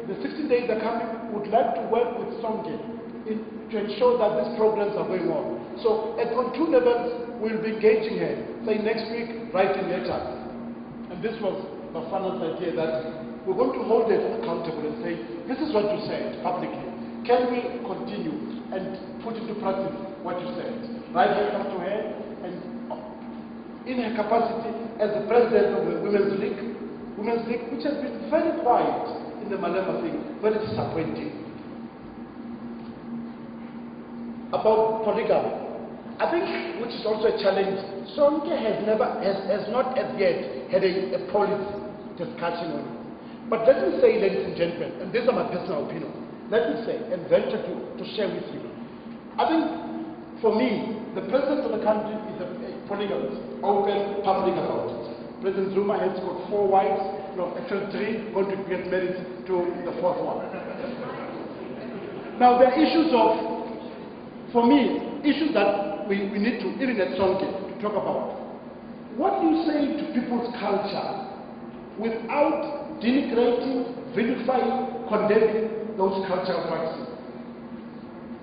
The 16 days are coming, would like to work with Sonke to ensure that these programs are going on. So on 2 levels, we'll be engaging her. Say next week, writing letters. And this was Bafana's idea that we're going to hold it accountable and say, this is what you said publicly. Can we continue and put into practice what you said? Write letters to her, and in her capacity as the president of the Women's League, which has been very quiet in the Malema thing, very disappointing. About polygamy, I think, which is also a challenge, Sonke has not as yet had a policy discussion on it. But let me say, ladies and gentlemen, and these are my personal opinion, let me say and venture to share with you. I think, for me, the president of the country is a polygamist, open, public about it. President Zuma has got 4 wives, no, actually 3, going to get married to the 4th one. Now, there are issues of, for me, issues that we need to, even at Sonke, to talk about. What do you say to people's culture without denigrating, vilifying, condemning those cultural practices?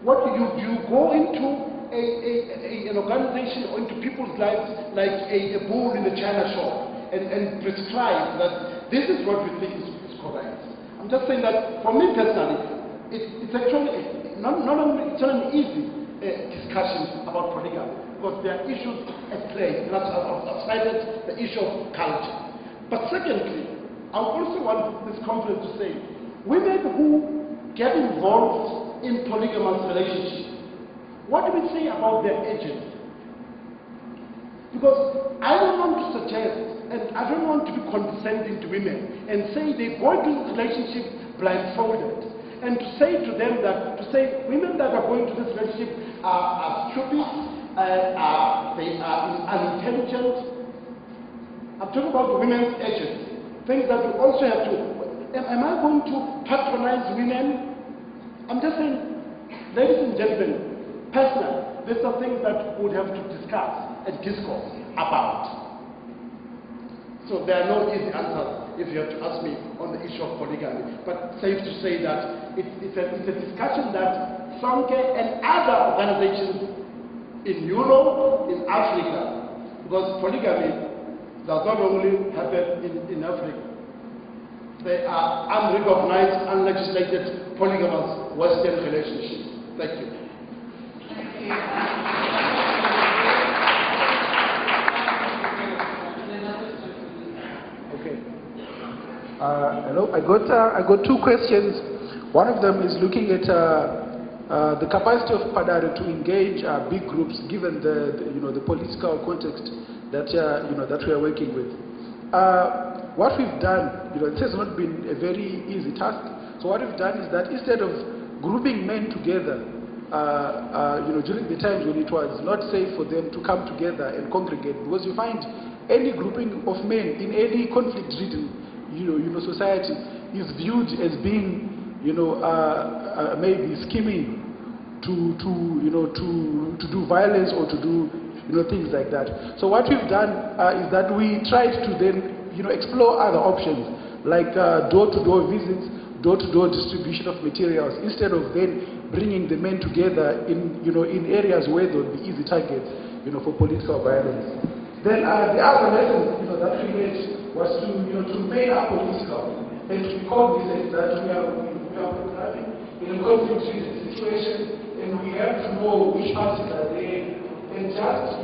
What do you go into an organization or into people's lives like a bull in the china shop and prescribe that this is what we think is correct? I'm just saying that for me personally, it's actually not only it's not an easy discussion about polygamy, because there are issues at play. And I've cited the issue of culture. But secondly, I also want this conference to say, women who get involved in polygamous relationships, what do we say about their agency? Because I don't want to suggest, and I don't want to be condescending to women and say they go into this relationship blindfolded, and to say to them that, women that are going to this relationship are stupid, they are unintelligent. I'm talking about the women's agency, things that we also have to, am I going to patronize women? I'm just saying, ladies and gentlemen, personally, these are things that we would have to discuss and discourse about. So there are no easy answers if you have to ask me on the issue of polygamy. But safe to say that it's a discussion that Sonke and other organizations in Europe, in Africa, because polygamy does not only happen in Africa. They are unrecognized, unlegislated, polygamous Western relationships. Thank you. Okay. Hello. I got 2 questions. One of them is looking at the capacity of Padare to engage big groups, given the political context that that we are working with. What we've done, it has not been a very easy task. So what we've done is that instead of grouping men together, during the times when it was not safe for them to come together and congregate, because you find any grouping of men in any conflict-ridden, society is viewed as being, maybe scheming to do violence or to do, things like that. So what we've done is that we tried to then, explore other options like door-to-door visits, door-to-door distribution of materials, instead of then bringing the men together in areas where there would be easy targets, for political violence. Then the other lesson, that we made was to remain apolitical and to be cognizant that we are having in a conflict-ridden situation, and we have to know which parties are there, and just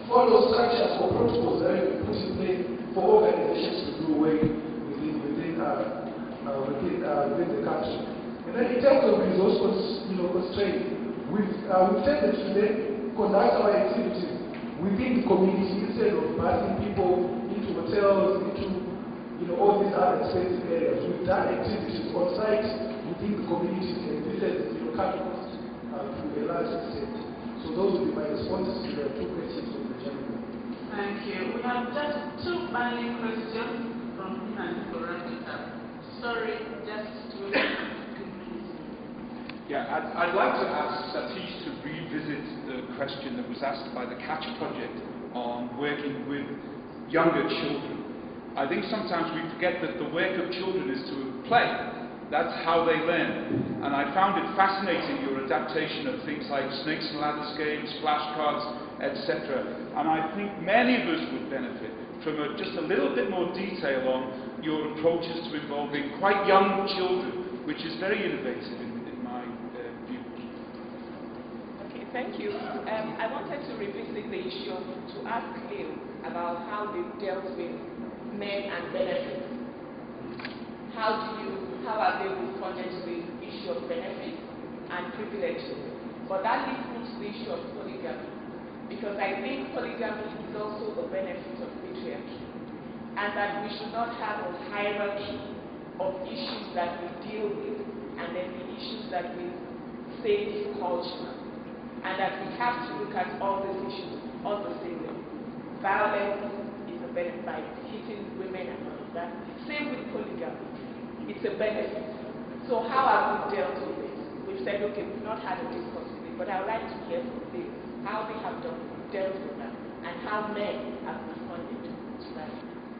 follow structures or protocols that have been put in place for organizations to do work within the country. And then in terms of resource constraint, we've tended to then conduct our activities within the community instead of passing people into hotels, into all these other expensive areas. We've done activities on site within the community, and this has cut costs to a large extent. So those will be my responses to the 2 questions from the gentleman. Thank you. We have just 2 burning questions from Iman for wrapping up. Sorry, just 2 minutes. Yeah, I'd like to ask Satish to revisit the question that was asked by the Catch Project on working with younger children. I think sometimes we forget that the work of children is to play. That's how they learn. And I found it fascinating, your adaptation of things like snakes and ladders games, flashcards, etc. And I think many of us would benefit from just a little bit more detail on your approaches to involving quite young children, which is very innovative in my view. Okay, thank you. I wanted to revisit the issue to ask Lil about how they dealt with men and benefits. How have they responded to the issue of benefits and privileges? But that leads me to the issue of polygamy, because I think polygamy is also a benefit of patriarchy, and that we should not have a hierarchy of issues that we deal with, and then the issues that we say is cultural, and that we have to look at all these issues all the same way. Violence is a benefit by hitting women and all of that. Same with polygamy. It's a benefit. So how have we dealt with it? We've said, okay, we've not had a discourse with it, but I would like to hear from them how they have dealt with that, and how men have responded to that.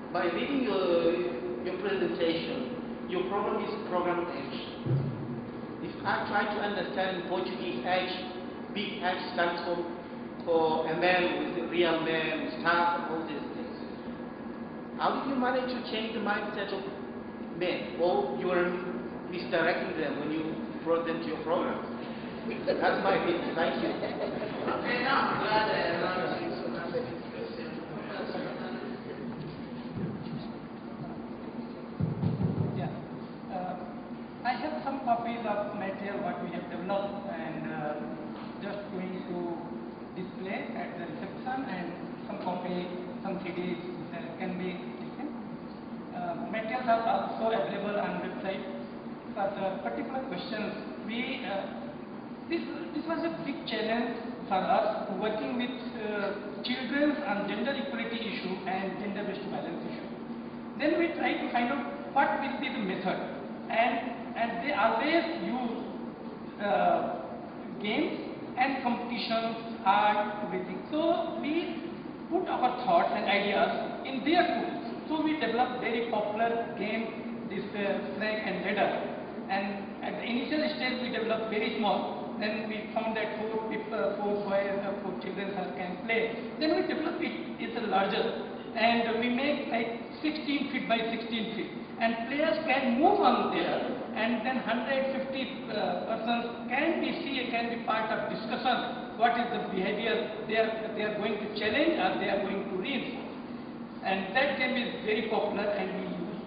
By reading your presentation, your program is program H. If I try to understand in Portuguese, H, big H stands for a man with a real man, with staff, and all these things. How did you manage to change the mindset of men? Or you were misdirecting them when you brought them to your program? That's my opinion. Thank you. Okay, now I'm glad I allowed you to answer this question. Yeah. I have some copies of material what we have developed, and just going to display at the reception, and some copy, some CDs that can be taken. Materials are also available on website. For the particular questions, this was a big challenge for us working with children on gender equality issue and gender-based violence issue. Then we try to find out what will be the method, and they always use games and competitions, art, everything. So we put our thoughts and ideas in their tools. So we developed very popular game, this snake and ladder. And at the initial stage we developed very small. Then we found that four boys or 4 children can play. Then we developed it, it's larger. And we make like 16 feet by 16 feet. And players can move on there, and then 150 persons can be part of discussion. What is the behavior they are going to challenge or they are going to reinforce. And that game is very popular, and we use.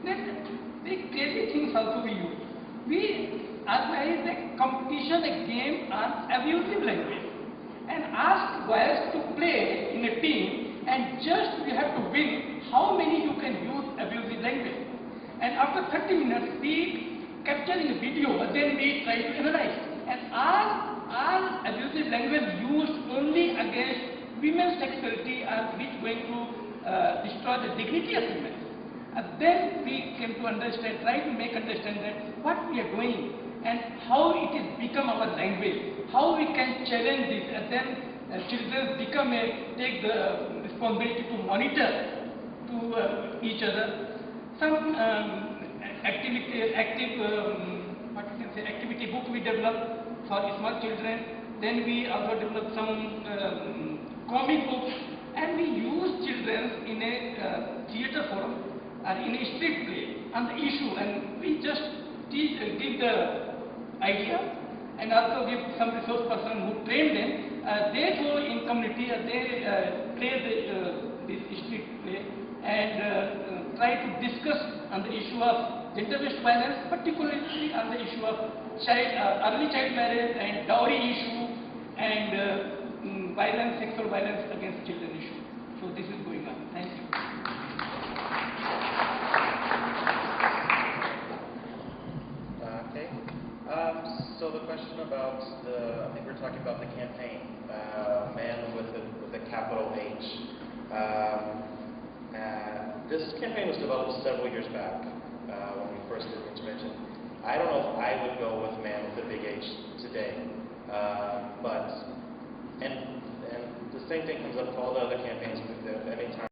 Then the crazy things also we use. We organize a competition, a game on abusive language, and ask boys to play in a team, and just we have to win how many you can use abusive language. And after 30 minutes, we capture in a video, then we try to analyze. And all abusive language used only against women's sexuality are which going to destroy the dignity of women. Then we came to understand, try to make understand that what we are doing and how it is become our language, how we can challenge this, and then children take the responsibility to monitor to each other. Some activity book we developed for small children. Then we also developed some comic books, and we use children in a theater forum or in a street play on the issue, and we just give the idea, and also give some resource person who train them. They go in community, they play this street play, and try to discuss on the issue of gender-based violence, particularly on the issue of early child marriage and dowry issue, and sexual violence against children issue. So this is going on. Thank you. Okay. So the question about I think we're talking about the campaign, Man with a capital H. This campaign was developed several years back when we first did the intervention. I don't know if I would go with Man with a big H today, and the same thing comes up for all the other campaigns. Anytime